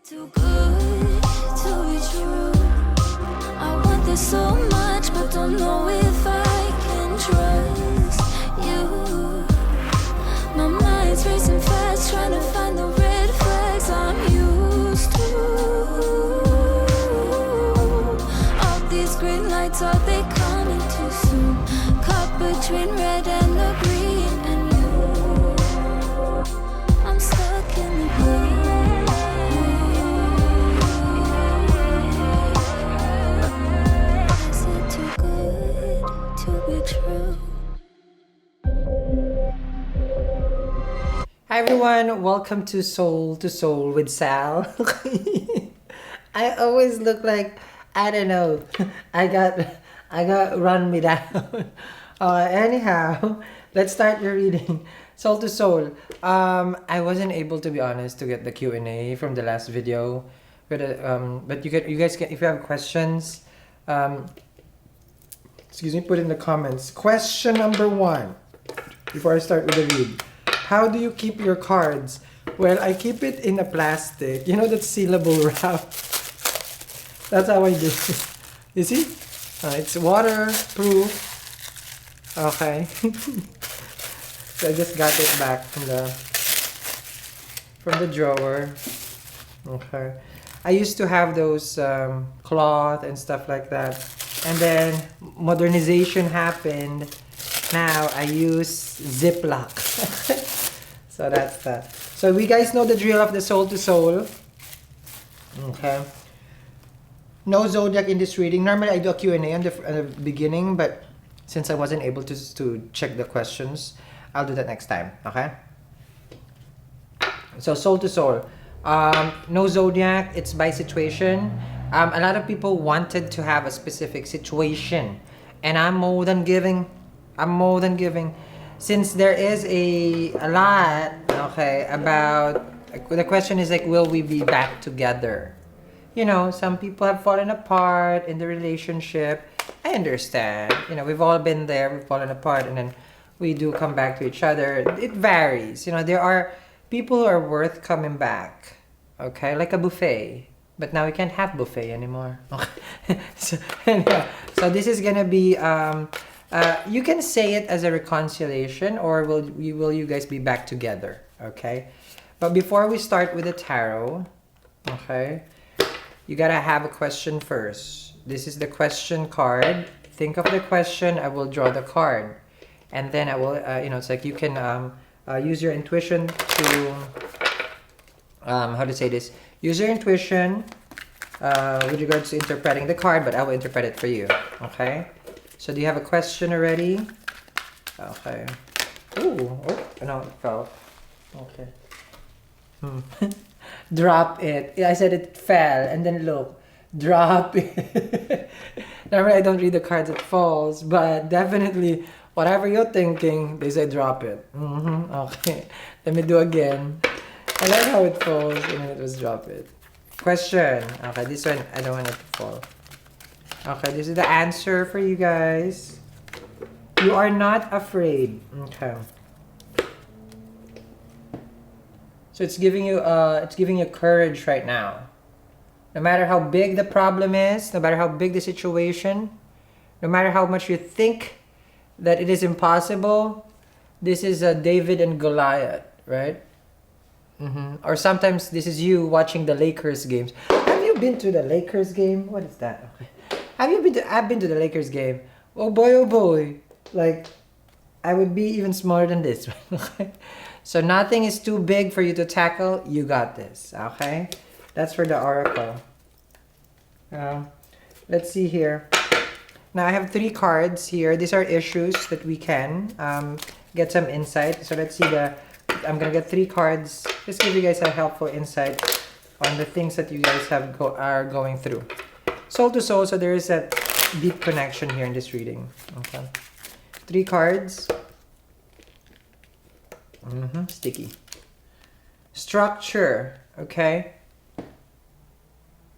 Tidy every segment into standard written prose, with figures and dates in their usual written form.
Too good to be true. I want this so much, but don't know if I can trust you. My mind's racing fast, trying to find the red flags I'm used to. All these green lights, are they coming too soon? Caught between red and the green, and you, I'm stuck in the blue. Hi everyone, welcome to Soul with Sal. I always look like, I don't know, I got run me down. Anyhow, let's start your reading. Soul to Soul. I wasn't able, to be honest, to get the Q&A from the last video, but you guys can, if you have questions, excuse me, put in the comments. Question number 1 before I start with the read. How do you keep your cards? Well, I keep it in a plastic. You know that sealable wrap? That's how I do it. You see? It's waterproof. Okay. So I just got it back from the drawer. Okay. I used to have those cloth and stuff like that. And then modernization happened. Now I use Ziploc. So that's that. So we guys know the drill of the Soul to Soul. Okay. No zodiac in this reading. Normally I do a Q&A on the beginning, but since I wasn't able to check the questions, I'll do that next time. Okay. So Soul to Soul. No zodiac. It's by situation. A lot of people wanted to have a specific situation, and I'm more than giving. Since there is a lot, okay, about, the question is like, will we be back together? You know, some people have fallen apart in the relationship. I understand. You know, we've all been there. We've fallen apart, and then we do come back to each other. It varies. You know, there are people who are worth coming back. Okay, like a buffet. But now we can't have buffet anymore. Okay. So this is gonna be you can say it as a reconciliation, or will you guys be back together? Okay. But before we start with the tarot, okay, you gotta have a question first. This is the question card. Think of the question. I will draw the card, and then I will you know, it's like you can use your intuition to how to say this. Use your intuition with regards to interpreting the card, but I will interpret it for you. Okay. So do you have a question already? Okay. Ooh, oh, no, it fell. Okay. Drop it. I said it fell, and then look, drop it. Normally I don't read the cards, it falls, but definitely whatever you're thinking, they say drop it. Okay. Let me do again. I like how it falls, and then it was drop it. Question. Okay, this one I don't want it to fall. Okay, this is the answer for you guys. You are not afraid. Okay. So it's giving you courage right now. No matter how big the problem is, no matter how big the situation, no matter how much you think that it is impossible, this is a David and Goliath, right? Or sometimes this is you watching the Lakers games. Have you been to the Lakers game? What is that? Okay. I've been to the Lakers game. Oh boy. Like, I would be even smaller than this. Okay? So nothing is too big for you to tackle. You got this. Okay? That's for the oracle. Let's see here. Now I have 3 cards here. These are issues that we can get some insight. So let's see I'm gonna get 3 cards. Just give you guys a helpful insight on the things that you guys are going through. Soul to soul, so there is a deep connection here in this reading. Okay. 3 cards. Sticky. Structure. Okay.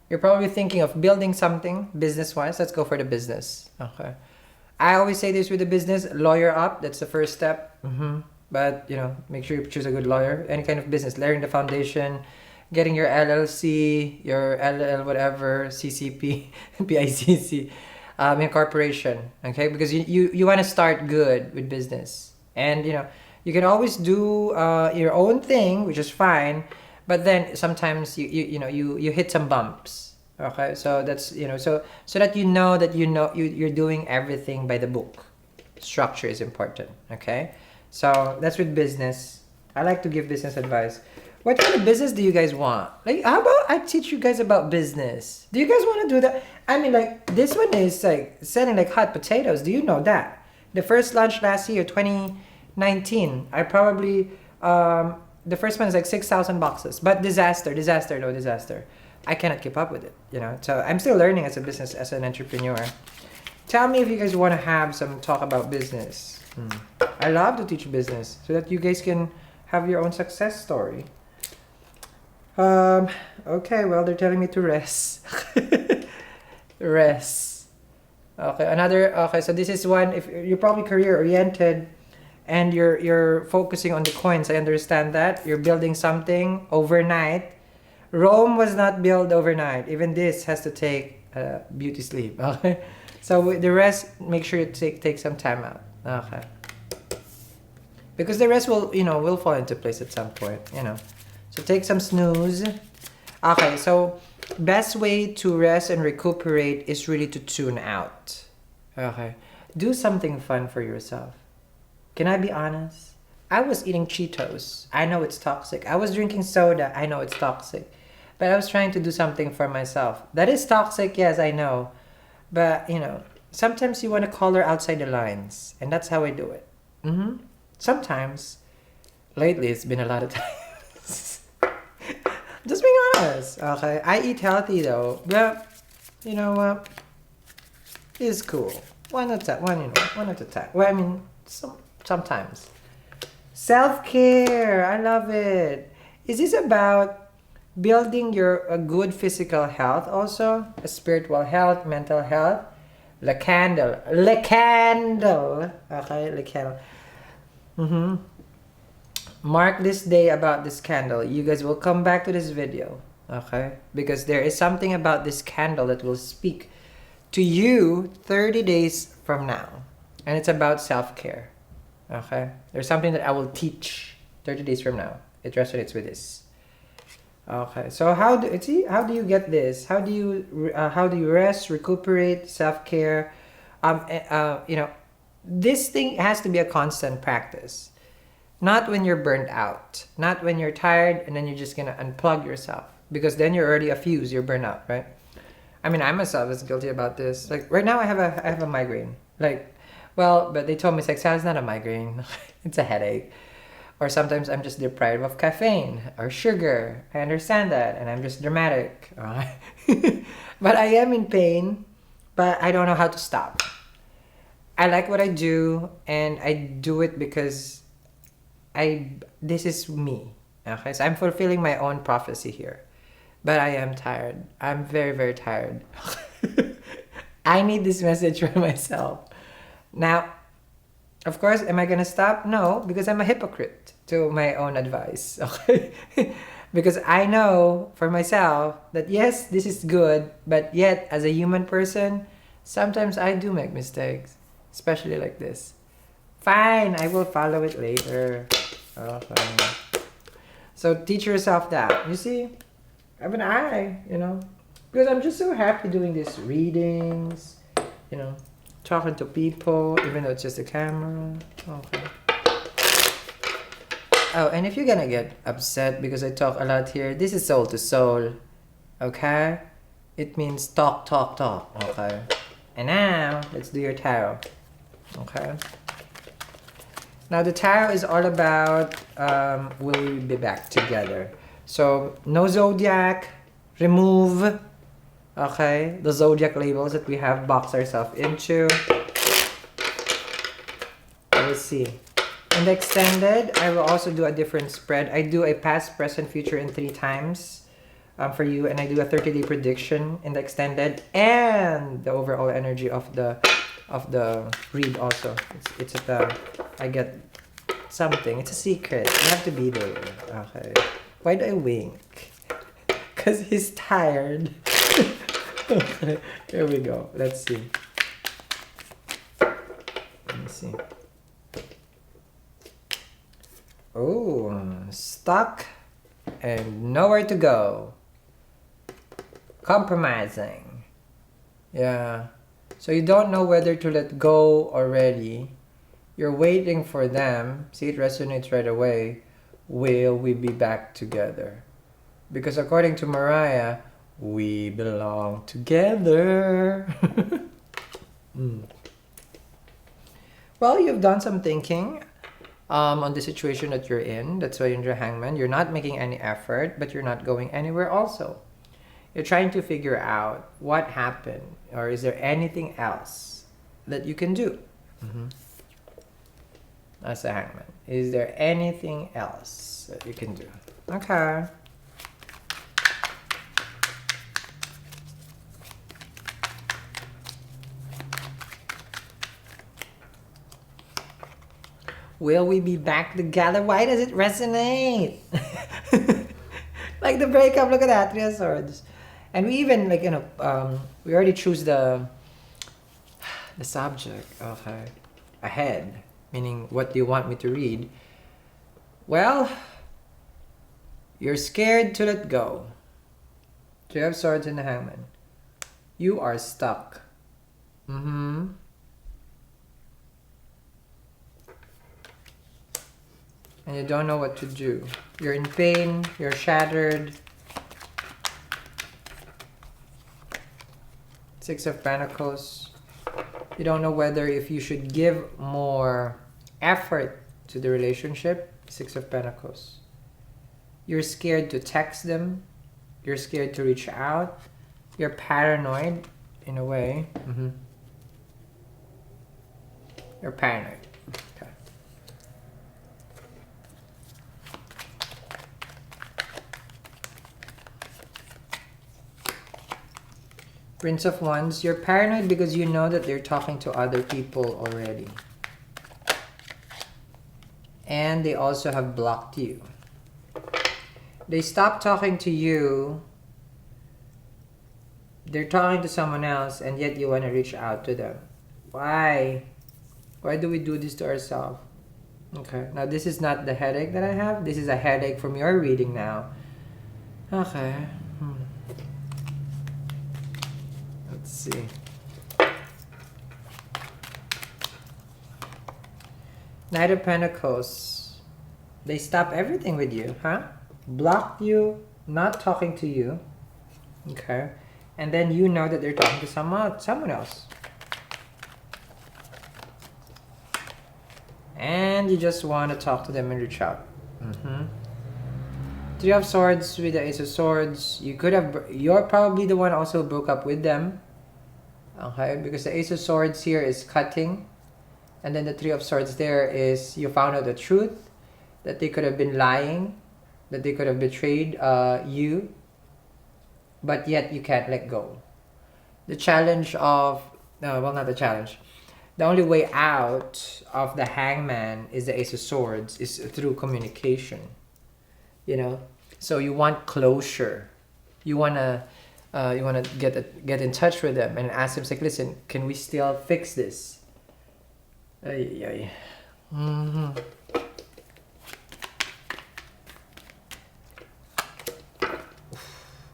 You're probably thinking of building something business-wise. Let's go for the business. Okay. I always say this with the business, lawyer up. That's the first step. But, you know, make sure you choose a good lawyer. Any kind of business, laying the foundation, getting your LLC, your LL whatever, CCP, PICC, incorporation. Okay, because you want to start good with business, and you can always do your own thing, which is fine, but then sometimes you hit some bumps. Okay, so that's so that you're doing everything by the book. Structure is important. Okay, so that's with business. I like to give business advice. What kind of business do you guys want? Like, how about I teach you guys about business? Do you guys want to do that? I mean, like, this one is like selling like hot potatoes. Do you know that? The first launch last year, 2019, I probably the first one is like 6,000 boxes, but disaster. I cannot keep up with it, So I'm still learning as an entrepreneur. Tell me if you guys want to have some talk about business. I love to teach business so that you guys can have your own success story. Okay, well, they're telling me to rest. Rest. Okay, so this is one, if you're probably career oriented and you're focusing on the coins, I understand that. You're building something overnight. Rome was not built overnight. Even this has to take beauty sleep. Okay. So with the rest, make sure you take some time out. Okay. Because the rest will fall into place at some point, So take some snooze. Okay, so best way to rest and recuperate is really to tune out. Okay. Do something fun for yourself. Can I be honest? I was eating Cheetos. I know it's toxic. I was drinking soda. I know it's toxic. But I was trying to do something for myself. That is toxic, yes, I know. But, sometimes you want to color outside the lines. And that's how I do it. Sometimes. Lately, it's been a lot of times. Just being honest. Okay, I eat healthy though. But, you know what? It's cool. One at a time. Well, I mean, sometimes. Self-care. I love it. Is this about building a good physical health also? A spiritual health, mental health? Le candle. Okay, le candle. Mark this day about this candle. You guys will come back to this video. Okay? Because there is something about this candle that will speak to you 30 days from now. And it's about self-care. Okay? There's something that I will teach 30 days from now. It resonates with this. Okay, so how do you get this? How do you rest, recuperate, self-care? This thing has to be a constant practice. Not when you're burnt out. Not when you're tired and then you're just gonna unplug yourself. Because then you're already a fuse, you're burnt out, right? I mean, I myself is guilty about this. Like right now I have a migraine. But they told me it's not a migraine. It's a headache. Or sometimes I'm just deprived of caffeine or sugar. I understand that, and I'm just dramatic. But I am in pain, but I don't know how to stop. I like what I do, and I do it because this is me. Okay, so I'm fulfilling my own prophecy here. But I am tired. I'm very, very tired. I need this message for myself. Now, of course, am I gonna stop? No, because I'm a hypocrite to my own advice. Okay, because I know for myself that yes, this is good, but yet as a human person, sometimes I do make mistakes, especially like this. Fine, I will follow it later. Okay. So teach yourself that. You see, I have an eye, because I'm just so happy doing these readings, talking to people, even though it's just a camera. Okay. Oh, and if you're gonna get upset because I talk a lot here, this is soul to soul. Okay? It means talk. Okay? And now, let's do your tarot. Okay? Now, the tarot is all about will we be back together? So, no zodiac, remove. Okay, the zodiac labels that we have boxed ourselves into. Let's see. In the extended, I will also do a different spread. I do a past, present, future in 3 times for you, and I do a 30-day prediction in the extended and the overall energy of the read also. It's at the I get something. It's a secret. You have to be there. Okay. Why do I wink? because he's tired. Okay, here we go. Let's see. Let me see. Oh, stuck and nowhere to go. Compromising. Yeah. So you don't know whether to let go already. You're waiting for them. See, it resonates right away. Will we be back together? Because according to Mariah, we belong together. Well, you've done some thinking on the situation that you're in. That's why you're in your hangman. You're not making any effort, but you're not going anywhere also. You're trying to figure out what happened, or is there anything else that you can do? That's a hangman. Is there anything else that you can do? Okay. Will we be back together? Why does it resonate? Like the breakup, look at that, Three of Swords. And we even, like, we already choose the subject, okay, ahead. Meaning, what do you want me to read? Well, you're scared to let go. Three of Swords in the hangman. You are stuck. And you don't know what to do. You're in pain, you're shattered. Six of Pentacles. You don't know whether if you should give more effort to the relationship. Six of Pentacles. You're scared to text them. You're scared to reach out. You're paranoid in a way. You're paranoid. Okay. Prince of Wands, you're paranoid because you know that they're talking to other people already. And they also have blocked you. They stopped talking to you. They're talking to someone else, and yet you want to reach out to them. Why? Why do we do this to ourselves? Okay, now this is not the headache that I have. This is a headache from your reading now. Okay. Let's see. Knight of Pentacles. They stop everything with you, huh? Blocked you, not talking to you. Okay. And then you know that they're talking to someone else. And you just want to talk to them and reach out. Three of Swords with the Ace of Swords. You're probably the one also who broke up with them. Okay, because the Ace of Swords here is cutting. And then the Three of Swords there is you found out the truth. That they could have been lying. That they could have betrayed you. But yet you can't let go. The challenge of... No, well, not the challenge. The only way out of the hangman is the Ace of Swords. Is through communication. You know? So you want closure. You wanna get in touch with them and ask them, like, listen, can we still fix this? Ay.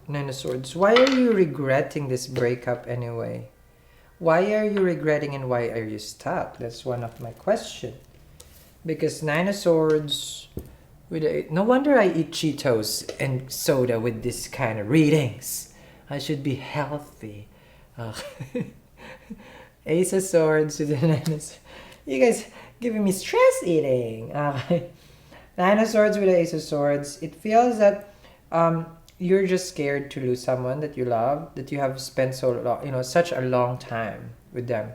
Nine of Swords. Why are you regretting this breakup anyway? Why are you regretting and why are you stuck? That's one of my questions. Because Nine of Swords... No wonder I eat Cheetos and soda with this kind of readings. I should be healthy. Ace of Swords with the Nine of Swords. You guys giving me stress eating. Nine of Swords with the Ace of Swords. It feels that you're just scared to lose someone that you love, that you have spent so long, such a long time with them.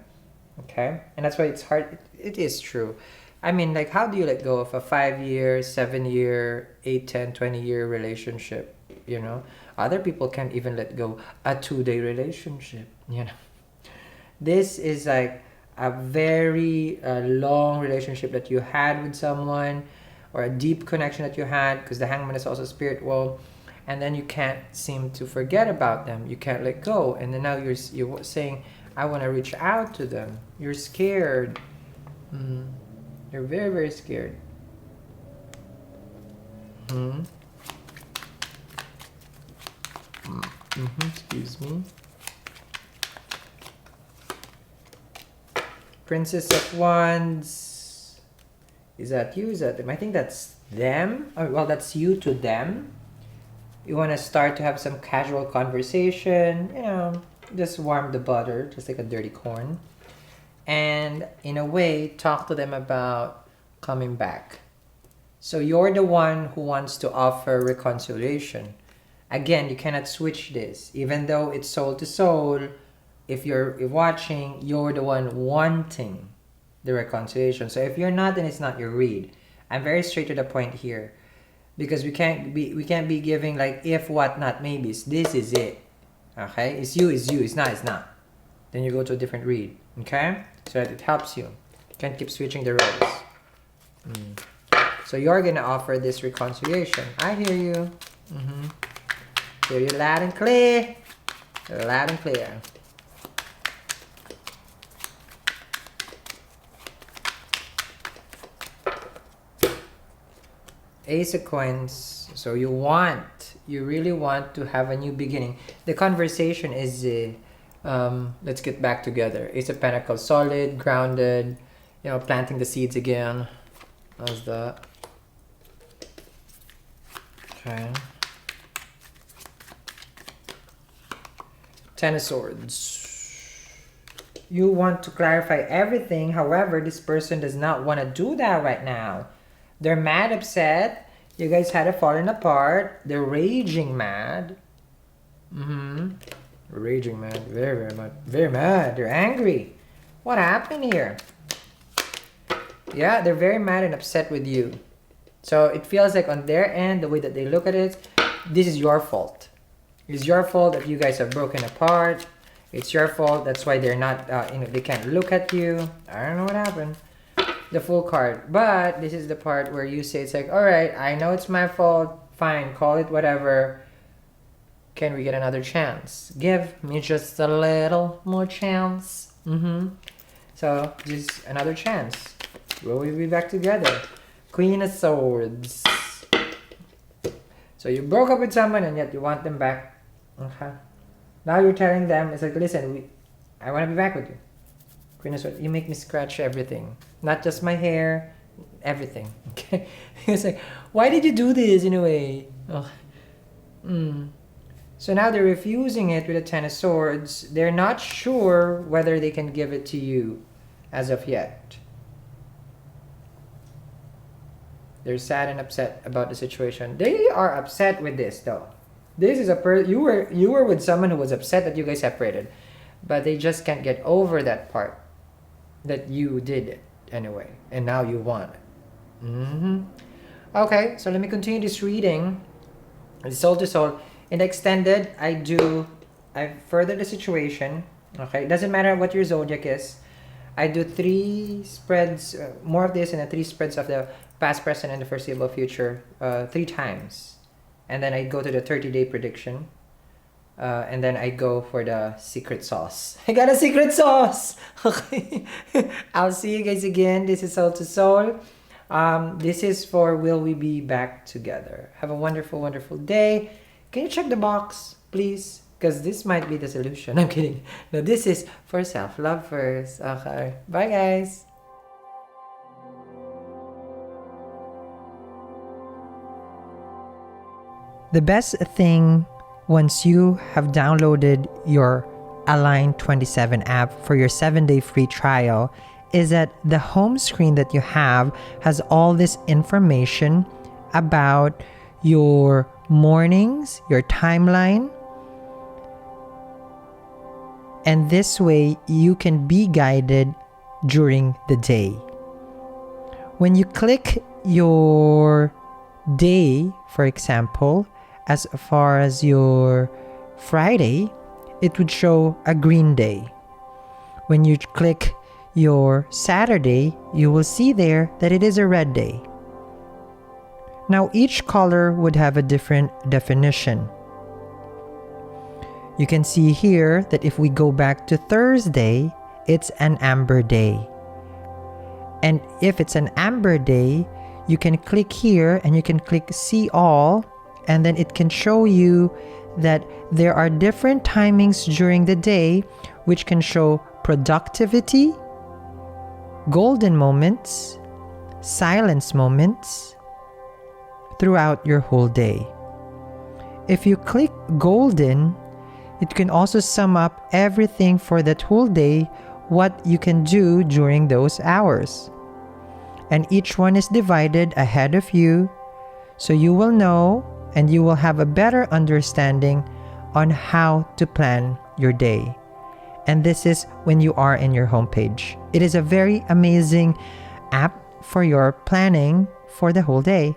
Okay? And that's why it's hard. It is true. I mean, like, how do you let go of a 5-year, 7-year, 8, 10, 20-year relationship? Other people can't even let go a 2-day relationship. This is like a very long relationship that you had with someone, or a deep connection that you had, because the hangman is also spirit world. and then you can't seem to forget about them. You can't let go, and then now you're saying, I want to reach out to them. You're scared. You're very, very scared. Excuse me. Princess of Wands. Is that you? Is that them? I think that's them. Oh, well, that's you to them. You want to start to have some casual conversation. You know, just warm the butter, just like a dirty corn. And in a way, talk to them about coming back. So you're the one who wants to offer reconciliation. Again, you cannot switch this. Even though it's soul to soul, if you're watching, you're the one wanting the reconciliation. So if you're not, then it's not your read. I'm very straight to the point here, because we can't be giving like if, what, not, maybes. This is it. Okay? It's you, it's not, it's not. Then you go to a different read. Okay? So that it helps you. You can't keep switching the roles. So you're gonna offer this reconciliation. I hear you. Hear you loud and clear. Loud and clear. Ace of Coins. So you really want to have a new beginning. The conversation is, let's get back together. Ace of Pentacles, solid, grounded, you know, planting the seeds again. How's that? Okay. Ten of Swords. You want to clarify everything. However, this person does not want to do that right now. They're mad, upset. You guys had a falling apart. They're raging mad. Raging mad. Very, very mad. Very mad. They're angry. What happened here? Yeah, they're very mad and upset with you. So it feels like on their end, the way that they look at it, this is your fault. It's your fault that you guys have broken apart. It's your fault. That's why they're not, they can't look at you. I don't know what happened. The Fool card. But this is the part where you say, it's like, all right, I know it's my fault. Fine, call it whatever. Can we get another chance? Give me just a little more chance. So just another chance. Will we be back together? Queen of Swords. So you broke up with someone and yet you want them back. Okay. Now you're telling them, it's like, listen, I want to be back with you. Queen of Swords, you make me scratch everything. Not just my hair, everything. Okay. It's like, why did you do this in a way? Oh. So now they're refusing it with a Ten of Swords. They're not sure whether they can give it to you as of yet. They're sad and upset about the situation. They are upset with this though. This is you were with someone who was upset that you guys separated, but they just can't get over that part that you did it anyway, and now you want it. Okay, so let me continue this reading. Soul to soul. In the extended, I further the situation. Okay, it doesn't matter what your zodiac is. I do 3 spreads, more of this, and 3 spreads of the past, present, and the foreseeable future 3 times. And then I go to the 30-day prediction. And then I go for the secret sauce. I got a secret sauce! Okay. I'll see you guys again. This is Soul to Soul. This is for Will We Be Back Together. Have a wonderful, wonderful day. Can you check the box, please? Because this might be the solution. I'm kidding. No, this is for self-love first. Okay. Bye, guys. The best thing once you have downloaded your Align 27 app for your 7-day free trial is that the home screen that you have has all this information about your mornings, your timeline. And this way you can be guided during the day. When you click your day, for example, as far as your Friday, it would show a green day. When you click your Saturday, you will see there that it is a red day. Now, each color would have a different definition. You can see here that if we go back to Thursday, it's an amber day. And if it's an amber day, you can click here and you can click see all, and then it can show you that there are different timings during the day which can show productivity, golden moments, silence moments throughout your whole day. If you click golden, it can also sum up everything for that whole day, what you can do during those hours. And each one is divided ahead of you, so you will know and you will have a better understanding on how to plan your day. And this is when you are in your homepage. It is a very amazing app for your planning for the whole day.